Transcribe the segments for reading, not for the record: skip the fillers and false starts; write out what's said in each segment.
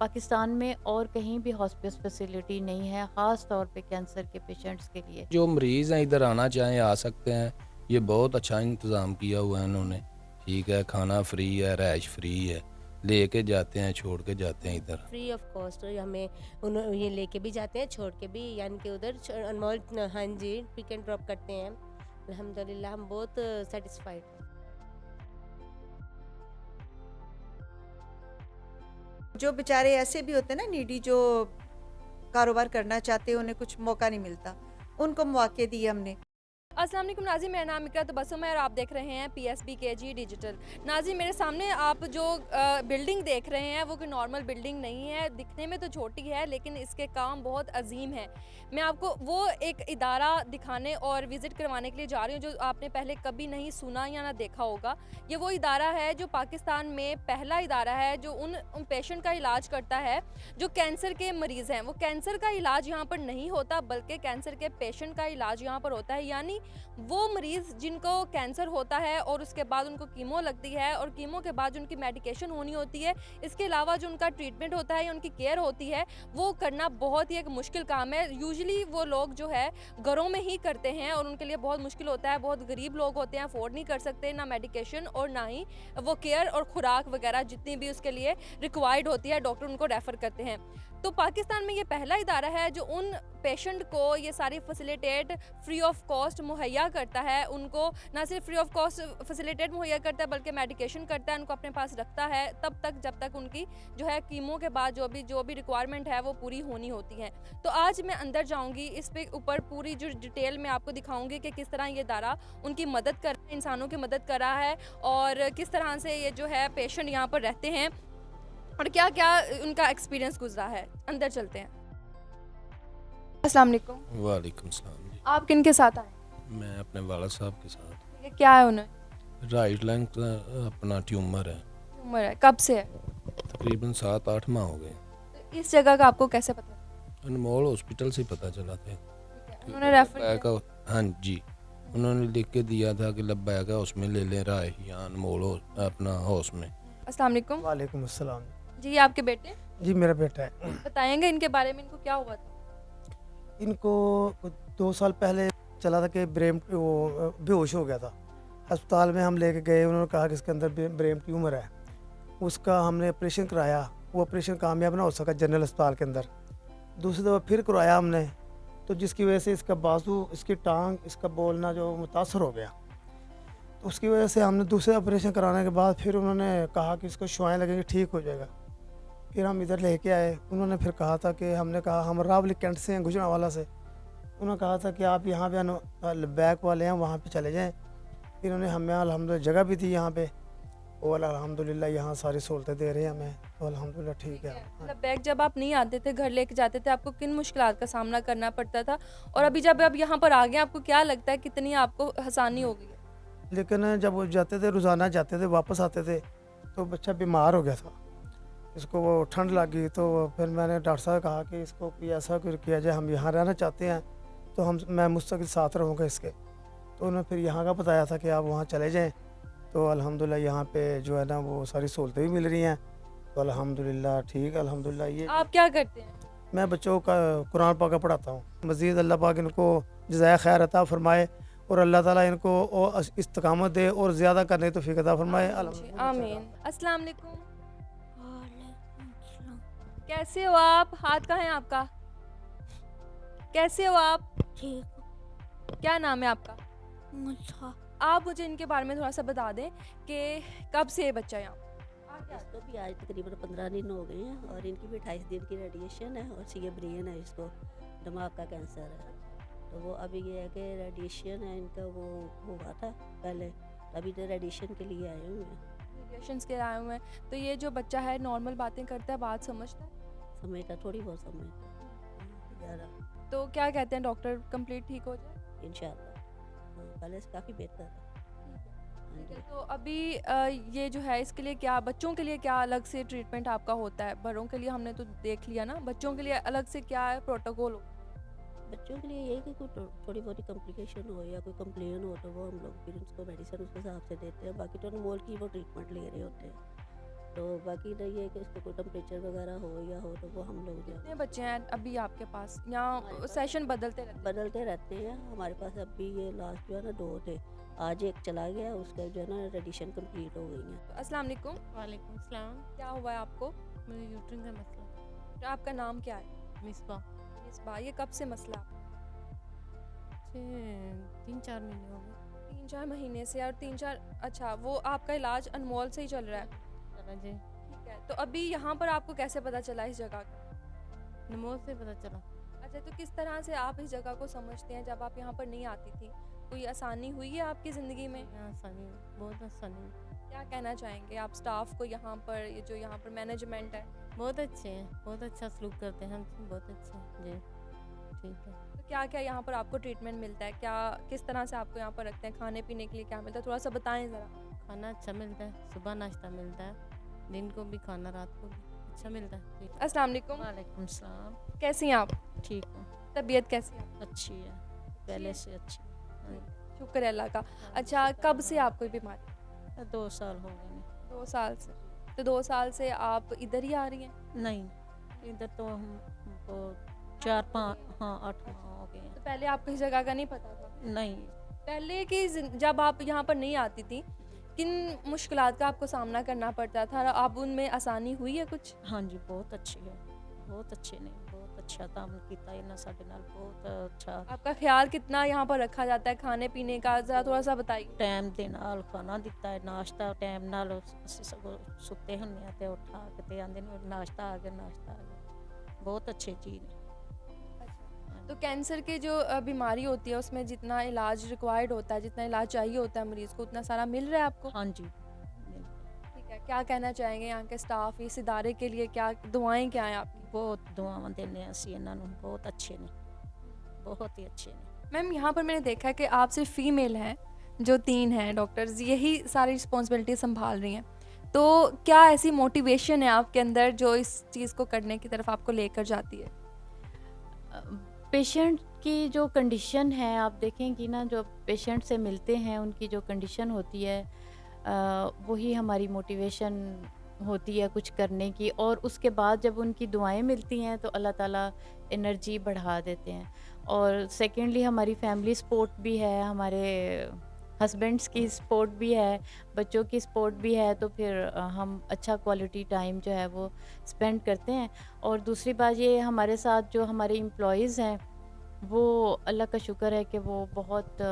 पाकिस्तान में और कहीं भी हॉस्पिस फैसिलिटी नहीं है, ख़ास तौर पे कैंसर के पेशेंट्स के लिए। जो मरीज़ हैं इधर आना चाहें आ सकते हैं। ये बहुत अच्छा इंतज़ाम किया हुआ है इन्होंने। ठीक है, खाना फ्री है, रहाइश फ्री है, लेके जाते हैं, छोड़ के जाते हैं इधर। फ्री ऑफ कॉस्ट हमें ये लेके भी जाते हैं, छोड़ के भी, यानी कि उधर अनमोल, हाँ जी, पिक एंड ड्रॉप करते हैं। अल्हम्दुलिल्लाह हम बहुत सेटिस्फाइड हैं। जो बेचारे ऐसे भी होते हैं ना नीडी, जो कारोबार करना चाहते हैं, उन्हें कुछ मौका नहीं मिलता, उनको मौके दिए हमने। अस्सलाम वालेकुम नाज़रीन, मेरा नाम इकरा तबस्सुम है और आप देख रहे हैं PSBKG डिजिटल। नाज़रीन, मेरे सामने आप जो बिल्डिंग देख रहे हैं वो कोई नॉर्मल बिल्डिंग नहीं है। दिखने में तो छोटी है लेकिन इसके काम बहुत अजीम है। मैं आपको वो एक इदारा दिखाने और विज़िट करवाने के लिए जा रही हूँ जो आपने पहले कभी नहीं सुना या ना देखा होगा। ये वो इदारा है जो पाकिस्तान में पहला इदारा है जो उन पेशेंट का इलाज करता है जो कैंसर के मरीज़ हैं। वो कैंसर का इलाज यहाँ पर नहीं होता बल्कि कैंसर के पेशेंट का इलाज यहाँ पर होता है। यानी वो मरीज़ जिनको कैंसर होता है और उसके बाद उनको कीमो लगती है और कीमो के बाद जो उनकी मेडिकेशन होनी होती है, इसके अलावा जो उनका ट्रीटमेंट होता है या उनकी केयर होती है, वो करना बहुत ही एक मुश्किल काम है। यूजुअली वो लोग जो है घरों में ही करते हैं और उनके लिए बहुत मुश्किल होता है। बहुत गरीब लोग होते हैं, अफोर्ड नहीं कर सकते ना मेडिकेशन और ना ही वो केयर और खुराक वगैरह जितनी भी उसके लिए रिक्वायर्ड होती है, डॉक्टर उनको रेफ़र करते हैं। तो पाकिस्तान में ये पहला इदारा है जो उन पेशेंट को ये सारी फैसिलिटेट फ्री ऑफ कॉस्ट मुहैया करता है। उनको ना सिर्फ फ्री ऑफ कॉस्ट फैसिलिटेट मुहैया करता है बल्कि मेडिकेशन करता है, उनको अपने पास रखता है तब तक जब तक उनकी जो है कीमो के बाद जो भी रिक्वायरमेंट है वो पूरी होनी होती है। तो आज मैं अंदर जाऊंगी, इस पे ऊपर पूरी जो डिटेल में आपको दिखाऊंगी कि किस तरह ये इदारा उनकी मदद कर रहा है, इंसानों की मदद कर रहा है और किस तरह से ये जो है पेशेंट यहाँ पर रहते हैं और क्या क्या उनका एक्सपीरियंस गुजरा है। अंदर चलते हैं। अस्सलाम वालेकुम। वालेकुम सलाम जी। आप किन के साथ आए? मैं अपने वाला साहब के साथ। ये क्या है उन्हें? राइट लैंग अपना ट्यूमर है। उम्र है कब से है? तकरीबन 7-8 माह हो गए। तो इस जगह का आपको कैसे पता? अनमोल हॉस्पिटल से पता चला था। उन्होंने रेफर लब्बैक किया? हाँ जी, उन्होंने लिख के दिया था कि लब्बैक है उसमें ले लें राय या अनमोल अपना हाउस में। अस्सलाम वालेकुम। वालेकुम अस्सलाम। जी, ये आपके बेटे जी मेरा बेटा है। बताएंगे इनके बारे में, इनको क्या हुआ था? इनको कुछ 2 साल पहले चला था कि ब्रेन वो बेहोश हो गया था। अस्पताल में हम लेके गए, उन्होंने कहा कि इसके अंदर ब्रेन ट्यूमर है। उसका हमने ऑपरेशन कराया, वो ऑपरेशन कामयाब ना हो सका जनरल अस्पताल के अंदर। दूसरी दफ़ा फिर करवाया हमने, तो जिसकी वजह से इसका बाजू, इसकी टांग, इसका बोलना जो मुतासर हो गया। तो उसकी वजह से हमने दूसरे ऑपरेशन कराने के बाद फिर उन्होंने कहा कि इसको शुआएँ लगेंगी, ठीक हो जाएगा। फिर हम इधर लेके आए, उन्होंने फिर कहा था कि हमने कहा हम रावली कैंट से हैं, गुजरांवाला से। उन्होंने कहा था कि आप यहाँ पे बैक वाले हैं, वहाँ पे चले जाएं। फिर उन्होंने हमें अल्हम्दुलिल्लाह जगह भी दी यहाँ पे और अल्हम्दुलिल्लाह यहाँ सारी सहूलतें दे रहे हैं हमें, तो अल्हम्दुलिल्लाह ठीक है। मतलब बैग जब आप नहीं आते थे, घर लेके जाते थे, आपको किन मुश्किलात का सामना करना पड़ता था? और अभी जब आप यहाँ पर आ गए, आपको क्या लगता है कितनी आपको आसानी हो गई है? लेकिन जब वो जाते थे, रोज़ाना जाते थे, वापस आते थे, तो बच्चा बीमार हो गया था। इसको वो ठंड लग गई, तो फिर मैंने डॉक्टर साहब कहा कि इसको कोई ऐसा कुछ किया जाए, हम यहाँ रहना चाहते हैं, तो मैं मुस्तकिल साथ रहूँगा इसके। तो उन्होंने फिर यहाँ का बताया था कि आप वहाँ चले जाएँ, तो अल्हम्दुलिल्लाह यहाँ पे जो है ना वो सारी सहूलतें भी मिल रही हैं, तो अल्हम्दुलिल्लाह ठीक है, अल्हम्दुलिल्लाह। ये आप क्या करते हैं? मैं बच्चों का कुरान पाक का पढ़ाता हूँ। मज़ीद अल्लाह पाक इनको जज़ाए खैर अता फरमाए और अल्लाह ताला इनको इस्तिकामत दे और ज़्यादा करने की तौफीक अता फरमाए। आमीन। अस्सलाम वालेकुम। कैसे हो आप? हाथ कहाँ है आपका? कैसे हो आप? ठीक। क्या नाम है आपका? मुझा आप मुझे इनके बारे में थोड़ा सा बता दें कि कब से ये बच्चा यहाँ? इसको भी आज तकरीबन 15 दिन हो गए हैं और इनकी भी 28 दिन की रेडिएशन है और सीए ब्रेन है, इसको दिमाग का कैंसर है। तो वो अभी ये है कि रेडिएशन है इनका, वो हुआ था पहले, अभी तो रेडिएशन के लिए आए हुए हैं। रेडिएशंस के आए हुए हैं। तो ये जो बच्चा है नॉर्मल बातें करता है, बात समझता है? समझता, थोड़ी बहुत समझता ज़्यादा। तो क्या कहते हैं डॉक्टर, कंप्लीट ठीक हो जाए? इंशाल्लाह पहले से काफ़ी बेहतर है। ठीक है। तो अभी ये जो है इसके लिए क्या, बच्चों के लिए क्या अलग से ट्रीटमेंट आपका होता है? बड़ों के लिए हमने तो देख लिया ना, बच्चों के लिए अलग से क्या है प्रोटोकॉल हो? बच्चों के लिए ये कि कोई थोड़ी बहुत कॉम्प्लिकेशन हो या कोई कंप्लेन हो तो वो हम लोग फिर उसको मेडिसिन उस हिसाब से देते हैं। बाकी तो अनमोल की वो ट्रीटमेंट ले रहे होते हैं, तो बाकी रही है कि उसको कोई टेम्परेचर वगैरह हो या हो तो वो हम लोग जो कितने बच्चे हैं अभी आपके पास, यहाँ सेशन बदलते रहते हैं? बदलते रहते हैं। हमारे पास अभी ये लास्ट जो है ना 2 थे, आज एक चला गया, उसका जो है ना रेडिएशन कंप्लीट हो गई है। अस्सलाम वालेकुम, वालेकुम सलाम। क्या हुआ है आपको? मुझे यूट्रिन का मसला आपका नाम क्या है? मिसबा मिसबा, ये कब से मसला है? 3-4 महीने हो गए 3-4 महीने से, और 3-4, अच्छा, वो आपका इलाज अनमोल से ही चल रहा है? चला जी। ठीक है, तो अभी यहाँ पर आपको कैसे पता चला इस जगह का? नमोज से पता चला। अच्छा, तो किस तरह से आप इस जगह को समझते हैं? जब आप यहाँ पर नहीं आती थी, कोई आसानी हुई है आपकी ज़िंदगी में? यहाँ आसानी, बहुत आसानी। क्या कहना चाहेंगे आप स्टाफ को यहाँ पर, ये जो यहाँ पर मैनेजमेंट है? बहुत अच्छे हैं, बहुत अच्छा सलूक करते हैं हमसे, बहुत अच्छे हैं जी। ठीक है। तो क्या क्या यहाँ पर आपको ट्रीटमेंट मिलता है? क्या किस तरह से आपको यहाँ पर रखते हैं? खाने पीने के लिए क्या मिलता है? थोड़ा सा बताएं ज़रा। खाना अच्छा मिलता है, सुबह नाश्ता मिलता है, दिन को भी खाना, रात को भी अच्छा मिलता है जी। अस्सलाम वालेकुम, वालेकुम सलाम। कैसी हैं आप? ठीक हूँ, तबीयत कैसी है? अच्छी है, पहले से अच्छी है। शुक्र है अल्लाह का। अच्छा, कब से आपको ये बीमारी? 2 साल हो गए हैं। 2 साल से। तो 2 साल से आप इधर ही आ रही हैं? नहीं, इधर तो हमको 4-5, हाँ 8 माह हो गए हैं। तो पहले आपको इस जगह का नहीं पता था? नहीं, पहले की जब आप यहाँ पर नहीं आती थी, किन मुश्किलात का आपको सामना करना पड़ता था? अब उनमें आसानी हुई है कुछ? हाँ जी, बहुत अच्छी है, बहुत अच्छे ने बहुत अच्छा तामल किया इन्होंने साडे नाल, बहुत अच्छा। आपका ख्याल कितना यहाँ पर रखा जाता है खाने पीने का, ज़रा थोड़ा सा बताइए। टाइम दे नाल खाना दिता है, नाश्ता टाइम नाल, ਅਸੀਂ ਸਗੋਂ ਸੁੱਤੇ ਹੁੰਦੇ ਆ ਤੇ ਉਠਾ ਕੇ ਤੇ ਆਂਦੇ ਨੇ ਨਾਸ਼ਤਾ ਆ ਗਿਆ, ਨਾਸ਼ਤਾ आ गया, बहुत अच्छे चीज़ है। तो कैंसर के जो बीमारी होती है उसमें जितना इलाज रिक्वायर्ड होता है, जितना इलाज चाहिए होता है मरीज़ को, उतना सारा मिल रहा है आपको? हाँ जी, बिल्कुल। ठीक है, क्या कहना चाहेंगे यहाँ के स्टाफ, इस इदारे के लिए क्या दुआएं क्या हैं आपकी? बहुत दुआवां देने ਅਸੀਂ ਇਹਨਾਂ ਨੂੰ, बहुत अच्छे ने, बहुत ही अच्छे ने। मैम, यहाँ पर मैंने देखा है कि आप सिर्फ फीमेल हैं, जो 3 हैं डॉक्टर्स, यही सारी रिस्पॉन्सिबिलिटी संभाल रही हैं, तो क्या ऐसी मोटिवेशन है आपके अंदर जो इस चीज़ को करने की तरफ आपको लेकर जाती है? पेशेंट की जो कंडीशन है, आप देखें कि ना, जो पेशेंट से मिलते हैं उनकी जो कंडीशन होती है, वही हमारी मोटिवेशन होती है कुछ करने की, और उसके बाद जब उनकी दुआएं मिलती हैं तो अल्लाह ताला एनर्जी बढ़ा देते हैं। और सेकेंडली हमारी फैमिली सपोर्ट भी है, हमारे हस्बैंड्स की सपोर्ट भी है, बच्चों की सपोर्ट भी है, तो फिर हम अच्छा क्वालिटी टाइम जो है वो स्पेंड करते हैं। और दूसरी बात ये, हमारे साथ जो हमारे एम्प्लॉयज़ हैं वो अल्लाह का शुक्र है कि वो बहुत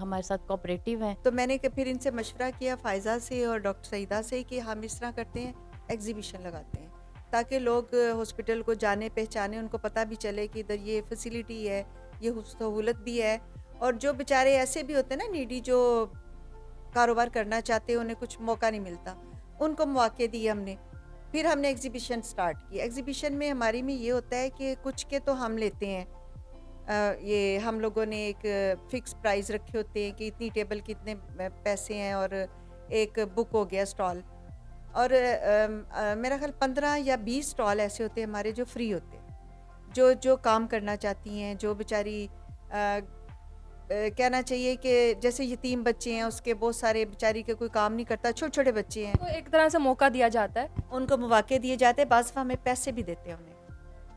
हमारे साथ कोऑपरेटिव हैं। तो मैंने फिर इनसे मशवरा किया फ़ायज़ा से और डॉक्टर सईदा से कि हम इस तरह करते हैं, एग्जीबिशन लगाते हैं ताकि लोग हॉस्पिटल को जाने पहचाने, उनको पता भी चले कि इधर ये फैसिलिटी है, ये सहूलत भी है। और जो बेचारे ऐसे भी होते हैं ना नीडी, जो कारोबार करना चाहते हैं, उन्हें कुछ मौका नहीं मिलता, उनको मौके दिए हमने। फिर हमने एग्जीबिशन स्टार्ट की। एग्जीबिशन में हमारी में ये होता है कि कुछ के तो हम लेते हैं, ये हम लोगों ने एक फ़िक्स प्राइस रखे होते हैं कि इतनी टेबल के इतने पैसे हैं, और एक बुक हो गया स्टॉल, और मेरा ख्याल 15 या 20 स्टॉल ऐसे होते हैं हमारे जो फ्री होते हैं। जो काम करना चाहती हैं, जो बेचारी कहना चाहिए कि जैसे यतीम बच्चे हैं, उसके बहुत सारे बेचारी के कोई काम नहीं करता, छोटे छोटे बच्चे हैं, तो एक तरह से मौका दिया जाता है, उनको मौके दिए जाते हैं। बाज़ दफ़ा हमें पैसे भी देते हैं उन्हें,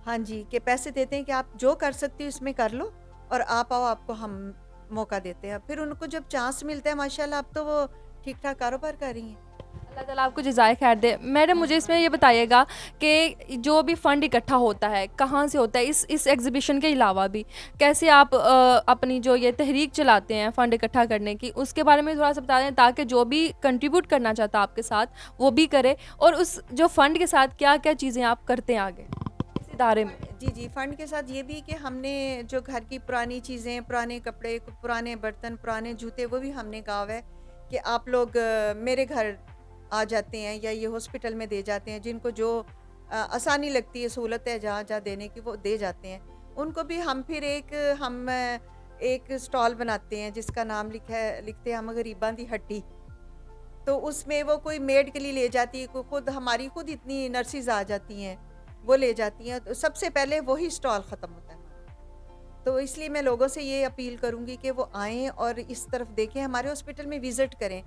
हाँ जी, कि पैसे देते हैं कि आप जो कर सकती हो इसमें कर लो और आप आओ, आपको हम मौका देते हैं। फिर उनको जब चांस मिलता है, माशाल्लाह अब तो वो ठीक ठाक कारोबार कर रही हैं। अल्लाह ताला आपको जज़ाए खैर दे। मैडम, मुझे इसमें ये बताइएगा कि जो भी फ़ंड इकट्ठा होता है कहाँ से होता है? इस एग्जीबिशन के अलावा भी कैसे आप अपनी जो ये तहरीक चलाते हैं फ़ंड इकट्ठा करने की, उसके बारे में थोड़ा सा बता दें, ताकि जो भी कंट्रीब्यूट करना चाहता है आपके साथ वो भी करे, और उस जो फ़ंड के साथ क्या क्या चीज़ें आप करते हैं आगे इस इदारे में? जी, फ़ंड के साथ ये भी कि हमने जो घर की पुरानी चीज़ें, पुराने कपड़े, पुराने बर्तन, पुराने जूते, वो भी हमने कहा है कि आप लोग मेरे घर आ जाते हैं या ये हॉस्पिटल में दे जाते हैं, जिनको जो आसानी लगती है, सहूलत है जहाँ जहाँ देने की, वो दे जाते हैं उनको भी। हम फिर एक स्टॉल बनाते हैं जिसका नाम लिखते हैं हम गरीबां दी हट्टी। तो उसमें वो कोई मेड के लिए ले जाती है, खुद हमारी खुद इतनी नर्सिस आ जाती हैं, वो ले जाती हैं, तो सबसे पहले वही स्टॉल ख़त्म होता है। तो इसलिए मैं लोगों से ये अपील करूँगी कि वो आएँ और इस तरफ देखें, हमारे हॉस्पिटल में विज़िट करें।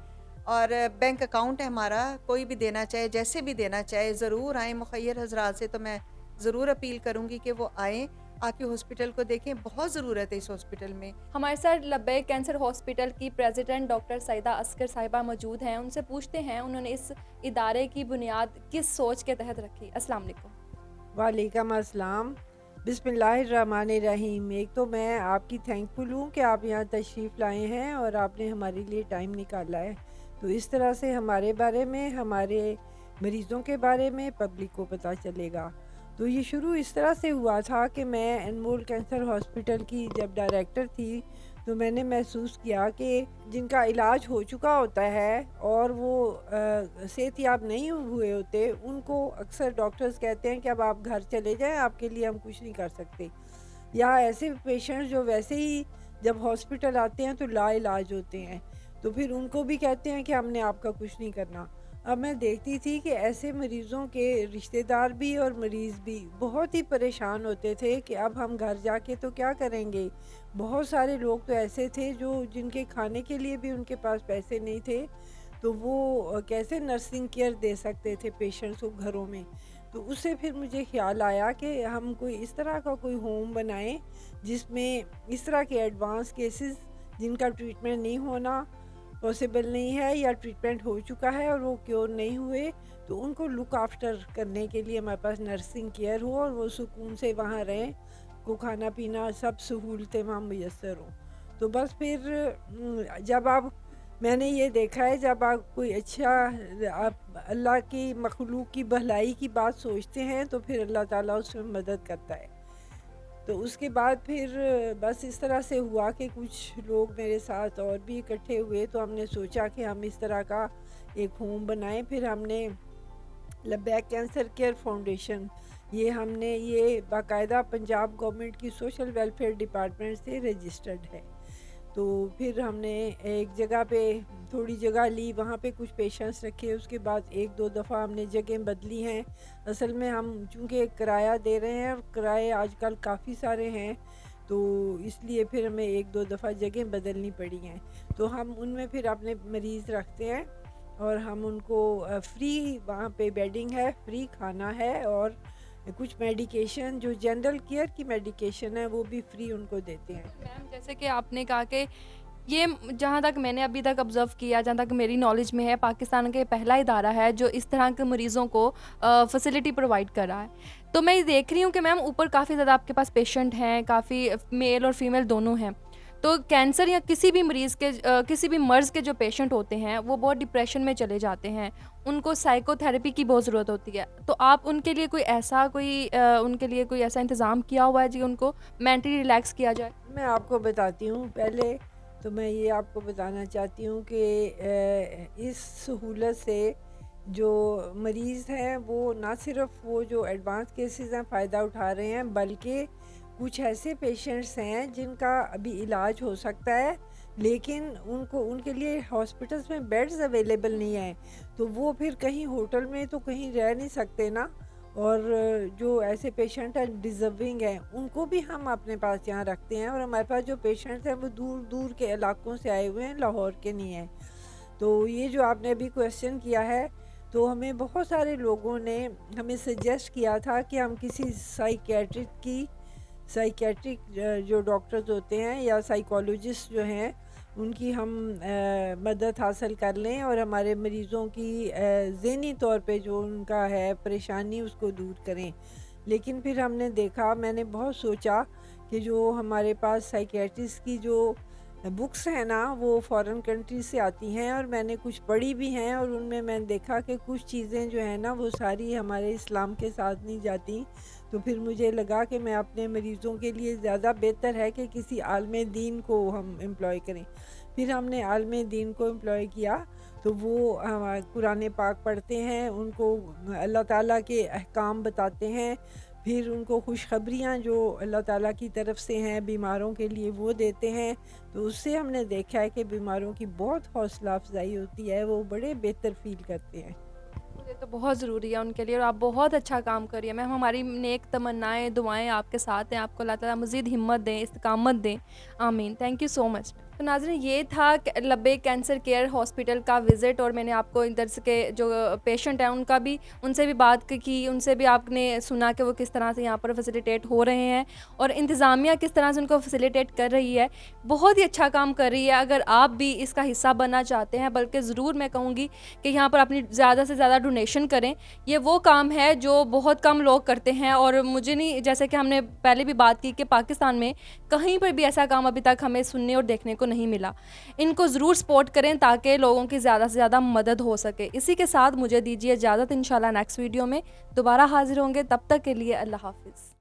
और बैंक अकाउंट है हमारा, कोई भी देना चाहे जैसे भी देना चाहे ज़रूर आएँ। मुखय्यर हजरात से तो मैं ज़रूर अपील करूँगी कि वो आएँ, आके हॉस्पिटल को देखें, बहुत ज़रूरत है इस हॉस्पिटल में। हमारे साथ लब्बैक कैंसर हॉस्पिटल की प्रेसिडेंट डॉक्टर सईदा अस्कर साहिबा मौजूद हैं। उनसे पूछते हैं उन्होंने इस इदारे की बुनियाद किस सोच के तहत रखी। अस्सलाम वालेकुम। वालेकुम अस्सलाम। बिस्मिल्लाहिर्रहमानिर्रहीम। एक तो मैं आपकी थैंकफुल हूँ कि आप यहाँ तशरीफ़ लाए हैं और आपने हमारे लिए टाइम निकाला है। तो इस तरह से हमारे बारे में, हमारे मरीज़ों के बारे में पब्लिक को पता चलेगा। तो ये शुरू इस तरह से हुआ था कि मैं अनमोल कैंसर हॉस्पिटल की जब डायरेक्टर थी तो मैंने महसूस किया कि जिनका इलाज हो चुका होता है और वो सेहतयाब नहीं हुए होते, उनको अक्सर डॉक्टर्स कहते हैं कि अब आप घर चले जाएं, आपके लिए हम कुछ नहीं कर सकते। या ऐसे पेशेंट्स जो वैसे ही जब हॉस्पिटल आते हैं तो लाइलाज होते हैं, तो फिर उनको भी कहते हैं कि हमने आपका कुछ नहीं करना। अब मैं देखती थी कि ऐसे मरीज़ों के रिश्तेदार भी और मरीज़ भी बहुत ही परेशान होते थे कि अब हम घर जाके तो क्या करेंगे। बहुत सारे लोग तो ऐसे थे जो जिनके खाने के लिए भी उनके पास पैसे नहीं थे, तो वो कैसे नर्सिंग केयर दे सकते थे पेशेंट्स को घरों में। तो उससे फिर मुझे ख्याल आया कि हम कोई इस तरह का कोई होम बनाएं जिसमें इस तरह के एडवांस केसेस जिनका ट्रीटमेंट नहीं होना पॉसिबल नहीं है या ट्रीटमेंट हो चुका है और वो क्योर नहीं हुए, तो उनको लुक आफ्टर करने के लिए हमारे पास नर्सिंग केयर हो और वो सुकून से वहाँ रहें, को खाना पीना सब सहूलतें वहाँ मुयस्सर हों। तो बस फिर जब आप मैंने ये देखा है जब आप कोई अच्छा आप अल्लाह की मखलूक की भलाई की बात सोचते हैं तो फिर अल्लाह ताला उसमें मदद करता है। तो उसके बाद फिर बस इस तरह से हुआ कि कुछ लोग मेरे साथ और भी इकट्ठे हुए, तो हमने सोचा कि हम इस तरह का एक होम बनाएं। फिर हमने लब्बैक कैंसर केयर फाउंडेशन ये बाकायदा पंजाब गवर्नमेंट की सोशल वेलफेयर डिपार्टमेंट से रजिस्टर्ड है। तो फिर हमने एक जगह पे थोड़ी जगह ली, वहाँ पे कुछ पेशेंट्स रखे, उसके बाद एक दो दफ़ा हमने जगह बदली हैं। असल में हम चूँकि किराया दे रहे हैं और किराए आजकल काफ़ी सारे हैं, तो इसलिए फिर हमें एक दो दफ़ा जगह बदलनी पड़ी हैं। तो हम उनमें फिर अपने मरीज़ रखते हैं और हम उनको फ्री वहाँ पे बेडिंग है, फ्री खाना है और कुछ मेडिकेशन जो जनरल केयर की मेडिकेशन है वो भी फ्री उनको देते हैं। मैम जैसे कि आपने कहा कि ये जहाँ तक मैंने अभी तक ऑब्ज़र्व किया, जहाँ तक मेरी नॉलेज में है, पाकिस्तान का पहला इदारा है जो इस तरह के मरीज़ों को फैसिलिटी प्रोवाइड कर रहा है। तो मैं देख रही हूँ कि मैम ऊपर काफ़ी ज़्यादा आपके पास पेशेंट हैं, काफ़ी मेल और फीमेल दोनों हैं। तो कैंसर या किसी भी मरीज़ के किसी भी मर्ज़ के जो पेशेंट होते हैं वो बहुत डिप्रेशन में चले जाते हैं, उनको साइकोथेरेपी की बहुत ज़रूरत होती है। तो आप उनके लिए उनके लिए कोई ऐसा इंतज़ाम किया हुआ है जी उनको मेंटली रिलैक्स किया जाए? मैं आपको बताती हूँ। पहले तो मैं ये आपको बताना चाहती हूँ कि इस सहूलत से जो मरीज़ हैं वो ना सिर्फ वो जो एडवांस केसेस हैं फ़ायदा उठा रहे हैं, बल्कि कुछ ऐसे पेशेंट्स हैं जिनका अभी इलाज हो सकता है लेकिन उनके लिए हॉस्पिटल्स में बेड्स अवेलेबल नहीं हैं, तो वो फिर कहीं होटल में तो कहीं रह नहीं सकते ना। और जो ऐसे पेशेंट हैं डिज़र्विंग हैं उनको भी हम अपने पास यहाँ रखते हैं। और हमारे पास जो पेशेंट्स हैं वो दूर दूर के इलाकों से आए हुए हैं, लाहौर के नहीं हैं। तो ये जो आपने अभी क्वेश्चन किया है, तो हमें बहुत सारे लोगों ने हमें सजेस्ट किया था कि हम किसी साइकेट्रिक जो डॉक्टर्स होते हैं या साइकोलॉजिस्ट जो हैं उनकी हम मदद हासिल कर लें और हमारे मरीज़ों की ज़हनी तौर पे जो उनका है परेशानी उसको दूर करें। लेकिन फिर हमने देखा, मैंने बहुत सोचा कि जो हमारे पास साइकेट्रिस्ट की जो बुक्स हैं ना वो फ़ॉरेन कंट्री से आती हैं और मैंने कुछ पढ़ी भी हैं और उनमें मैंने देखा कि कुछ चीज़ें जो है ना वो सारी हमारे इस्लाम के साथ नहीं जाती। तो फिर मुझे लगा कि मैं अपने मरीज़ों के लिए ज़्यादा बेहतर है कि किसी आलिम दीन को हम एम्प्लॉय करें। फिर हमने आलिम दीन को एम्प्लॉय किया, तो वो कुरान पाक पढ़ते हैं, उनको अल्लाह ताला के अहकाम बताते हैं, फिर उनको खुशखबरियाँ जो अल्लाह ताला की तरफ से हैं बीमारों के लिए वो देते हैं। तो उससे हमने देखा है कि बीमारों की बहुत हौसला अफजाई होती है, वो बड़े बेहतर फील करते हैं। ये तो बहुत ज़रूरी है उनके लिए और आप बहुत अच्छा काम कर रही हैं मैम। हमारी नेक तमन्नाएं दुआएं आपके साथ हैं। आपको अल्लाह ताला मज़ीद हिम्मत दें, इस्तकामत दें। आमीन। Thank you so much. तो नाज़रीन, ये था लब्बैक कैंसर केयर हॉस्पिटल का विज़िट, और मैंने आपको इधर से के जो पेशेंट हैं उनसे भी बात की, उनसे भी आपने सुना कि वो किस तरह से यहाँ पर फैसिलिटेट हो रहे हैं और इंतज़ामिया किस तरह से उनको फैसिलिटेट कर रही है। बहुत ही अच्छा काम कर रही है। अगर आप भी इसका हिस्सा बनना चाहते हैं, बल्कि ज़रूर मैं कहूँगी कि यहाँ पर अपनी ज़्यादा से ज़्यादा डोनेशन करें। ये वो काम है जो बहुत कम लोग करते हैं, और मुझे नहीं, जैसे कि हमने पहले भी बात की कि पाकिस्तान में कहीं पर भी ऐसा काम अभी तक हमें सुनने और देखने को नहीं मिला। इनको ज़रूर सपोर्ट करें ताकि लोगों की ज़्यादा से ज़्यादा मदद हो सके। इसी के साथ मुझे दीजिए इजाज़त। इंशाल्लाह नेक्स्ट वीडियो में दोबारा हाजिर होंगे। तब तक के लिए अल्लाह हाफ़िज़।